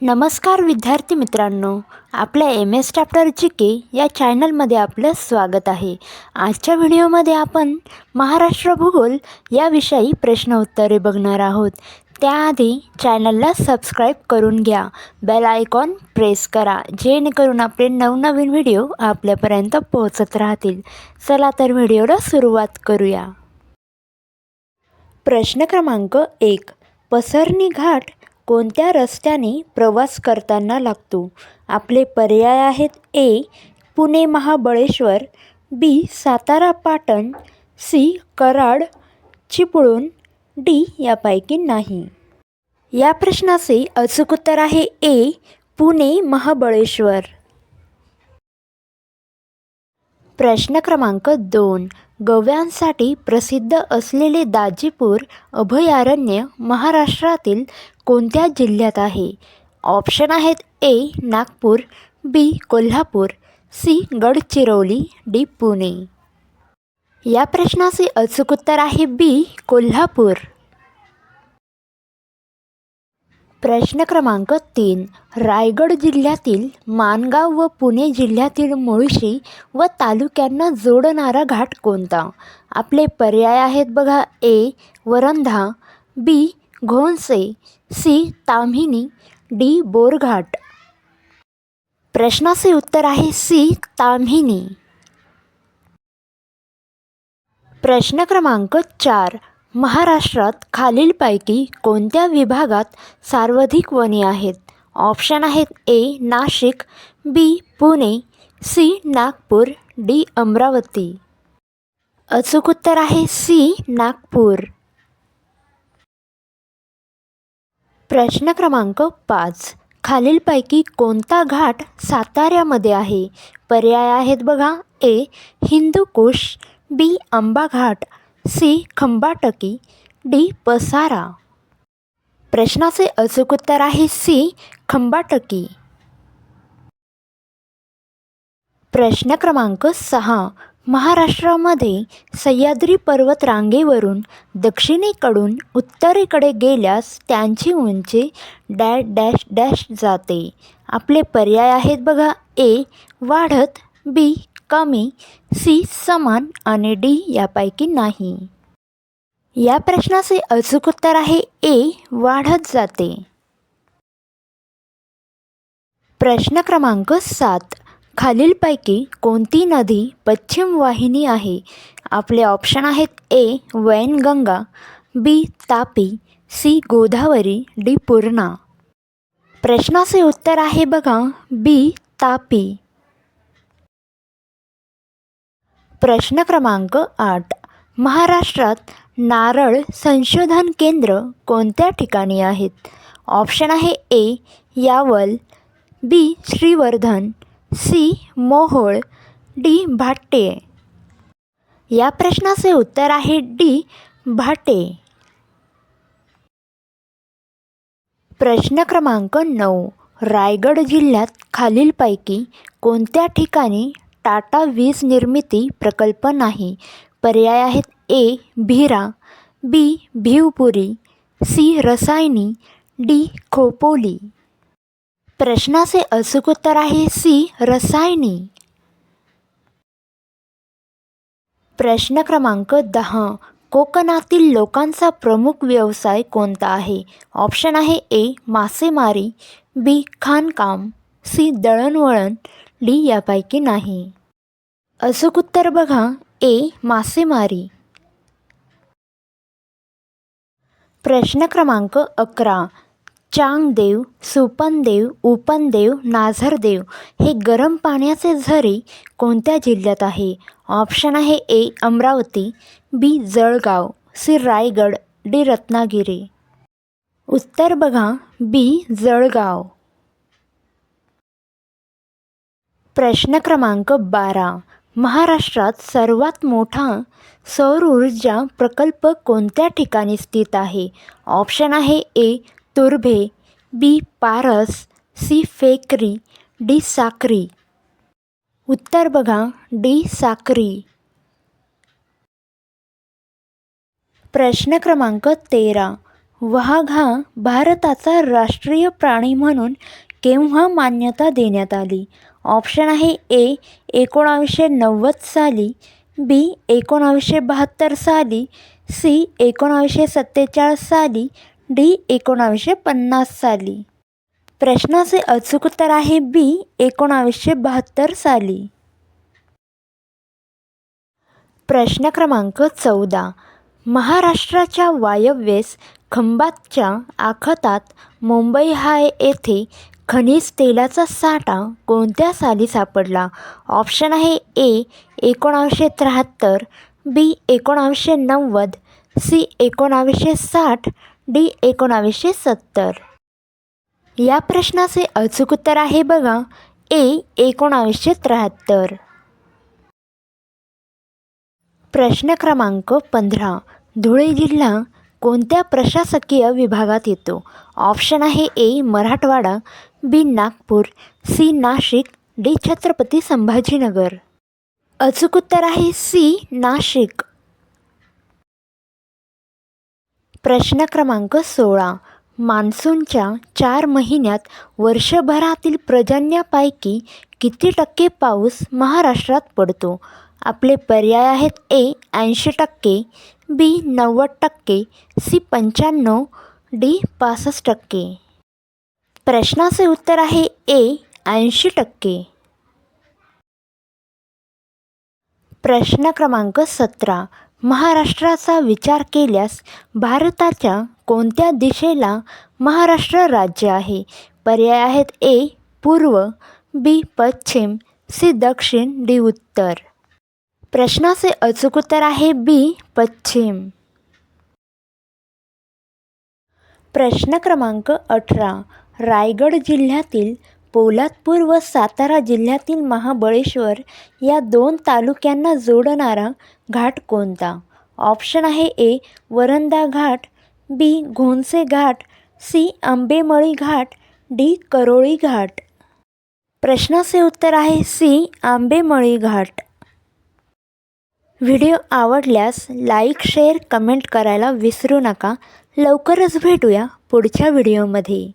नमस्कार विद्यार्थी मित्रांनो, आपल्या एम एस चॅप्टर जी के या चॅनलमध्ये आपलं स्वागत आहे. आजच्या व्हिडिओमध्ये आपण महाराष्ट्र भूगोल याविषयी प्रश्न उत्तरे बघणार आहोत. त्याआधी चॅनलला सबस्क्राईब करून घ्या, बेल आयकॉन प्रेस करा, जेणेकरून आपले नवनवीन व्हिडिओ आपल्यापर्यंत पोहोचत राहतील. चला तर व्हिडिओला सुरुवात करूया. प्रश्न क्रमांक 1. पसरणी घाट कोणत्या रस्त्याने प्रवास करताना लागतो? आपले पर्याय आहेत: ए. पुणे महाबळेश्वर, बी. सातारा पाटण, सी. कराड चिपळूण, डी. यापैकी नाही. या प्रश्नाचे अचूक उत्तर आहे ए. पुणे महाबळेश्वर. प्रश्न क्रमांक 2. गव्यांसाठी प्रसिद्ध असलेले दाजीपूर अभयारण्य महाराष्ट्रातील कोणत्या जिल्ह्यात आहे? ऑप्शन आहेत: ए. नागपूर, बी. कोल्हापूर, सी. गडचिरोली, डी. पुणे. या प्रश्नाचे अचूक उत्तर आहे बी. कोल्हापूर. प्रश्न क्रमांक 3. रायगड जिल्ह्यातील माणगाव व पुणे जिल्ह्यातील मुळशी व तालुक्यांना जोडणारा घाट कोणता? आपले पर्याय आहेत बघा: ए. वरंधा, बी. घोणसे, सी. ताम्हिणी, डी. बोरघाट. प्रश्नाचे उत्तर आहे सी. ताम्हिणी. प्रश्न क्रमांक 4. महाराष्ट्रात खालीलपैकी कोणत्या विभागात सर्वाधिक वने आहेत? ऑप्शन आहेत: ए. नाशिक, बी. पुणे, सी. नागपूर, डी. अमरावती. अचूक उत्तर आहे सी. नागपूर. प्रश्न क्रमांक 5. खालीलपैकी कोणता घाट साताऱ्यामध्ये आहे? पर्याय आहेत बघा: ए. हिंदुकुश, बी. आंबा घाट, सी. खंबाटकी, डी. पसारा. प्रश्नाचे अचूक उत्तर आहे सी. खंबाटकी. प्रश्न क्रमांक 6. महाराष्ट्रामध्ये सह्याद्री पर्वतरांगेवरून दक्षिणेकडून उत्तरेकडे गेल्यास त्यांची उंची डॅश डॅश डॅश जाते. आपले पर्याय आहेत बघा: ए. वाढत, बी. कमी, सी. समान आणि डी. यापैकी नाही. या प्रश्नाचे अचूक उत्तर आहे ए. वाढत जाते. प्रश्न क्रमांक 7. खालीलपैकी कोणती नदी पश्चिम वाहिनी आहे? आपले ऑप्शन आहेत: ए. वैनगंगा, बी. तापी, सी. गोदावरी, डी. पूर्णा. प्रश्नाचे उत्तर आहे बघा बी. तापी. प्रश्न क्रमांक 8. महाराष्ट्रात नारळ संशोधन केंद्र कोणत्या ठिकाणी आहेत? ऑप्शन आहे: ए. यावल, बी. श्रीवर्धन, सी. मोहोळ, डी. भाट्ये. या प्रश्नाचे उत्तर आहे डी. भाटे. प्रश्न क्रमांक 9. रायगड जिल्ह्यात खालीलपैकी कोणत्या ठिकाणी टाटा वीज निर्मिती प्रकल्प नाही? पर्याय आहेत: ए. भिरा, बी. भिवपुरी, सी. रसायनी, डी. खोपोली. प्रश्नाचे अचूक उत्तर आहे सी. रसायनी. प्रश्न क्रमांक 10. कोकणातील लोकांचा प्रमुख व्यवसाय कोणता आहे? ऑप्शन आहे: ए. मासेमारी, बी. खाणकाम, सी. दळणवळण, डी. यापैकी नाही. अचूक उत्तर बघा ए. मासेमारी. प्रश्न क्रमांक 11. चांगदेव, सुपनदेव, उपनदेव, नाझरदेव हे गरम पाण्याचे झरे कोणत्या जिल्ह्यात आहे? ऑप्शन आहे: ए. अमरावती, बी. जळगाव, सी. रायगड, डी. रत्नागिरी. उत्तर बघा बी. जळगाव. प्रश्न क्रमांक 12. महाराष्ट्रात सर्वात मोठा सौर ऊर्जा प्रकल्प कोणत्या ठिकाणी स्थित आहे? ऑप्शन आहे: ए. तुर्भे, बी. पारस, सी. फेकरी, डी. साक्री. उत्तर बघा डी. साक्री. प्रश्न क्रमांक 13. वाघ हा भारताचा राष्ट्रीय प्राणी म्हणून केव्हा मान्यता देण्यात आली? ऑप्शन आहे ए 1990 साली, बी 1972 साली, सी 1947 साली, डी 1950 साली. प्रश्नाचे अचूक उत्तर आहे बी 1972 साली. प्रश्न क्रमांक 14. महाराष्ट्राच्या वायव्येस खंभातच्या आखातात मुंबई हाय येथे खनिज तेलाचा साठा कोणत्या साली सापडला? ऑप्शन आहे ए 1973, बी 1990, सी 1960, डी 1970. या प्रश्नाचे अचूक उत्तर आहे बघा ए 1973. प्रश्न क्रमांक 15. धुळे जिल्हा कोणत्या प्रशासकीय विभागात येतो? ऑप्शन आहे ए मराठवाडा, बी नागपूर, सी नाशिक, डी छत्रपती संभाजीनगर. अचूक उत्तर आहे सी नाशिक. प्रश्न क्रमांक 16. मान्सूनच्या 4 महिन्यात वर्षभरातील पर्जन्यापैकी किती टक्के पाऊस महाराष्ट्रात पडतो? आपले पर्याय आहेत ए 80%, बी 90%, सी 95%, डी 65%. प्रश्नाचे उत्तर आहे ए 80%. प्रश्न क्रमांक 17. महाराष्ट्राचा विचार केल्यास भारताच्या कोणत्या दिशेला महाराष्ट्र राज्य आहे? पर्याय आहेत ए पूर्व, बी पश्चिम, सी दक्षिण, डी उत्तर. प्रश्नाचे अचूक उत्तर आहे बी पश्चिम. प्रश्न क्रमांक 18. रायगड जिल्ह्यातील पोलादपूर व सातारा जिल्ह्यातील महाबळेश्वर या 2 तालुक्यांना जोडणारा घाट कोणता? ऑप्शन आहे ए वरंधा घाट, बी घोणसे घाट, सी आंबेमळी घाट, डी करोळी घाट. प्रश्नाचे उत्तर आहे सी आंबेमळी घाट. व्हिडिओ आवडल्यास लाईक, शेअर, कमेंट करायला विसरू नका. लवकरच भेटूया पुढच्या व्हिडिओमध्ये.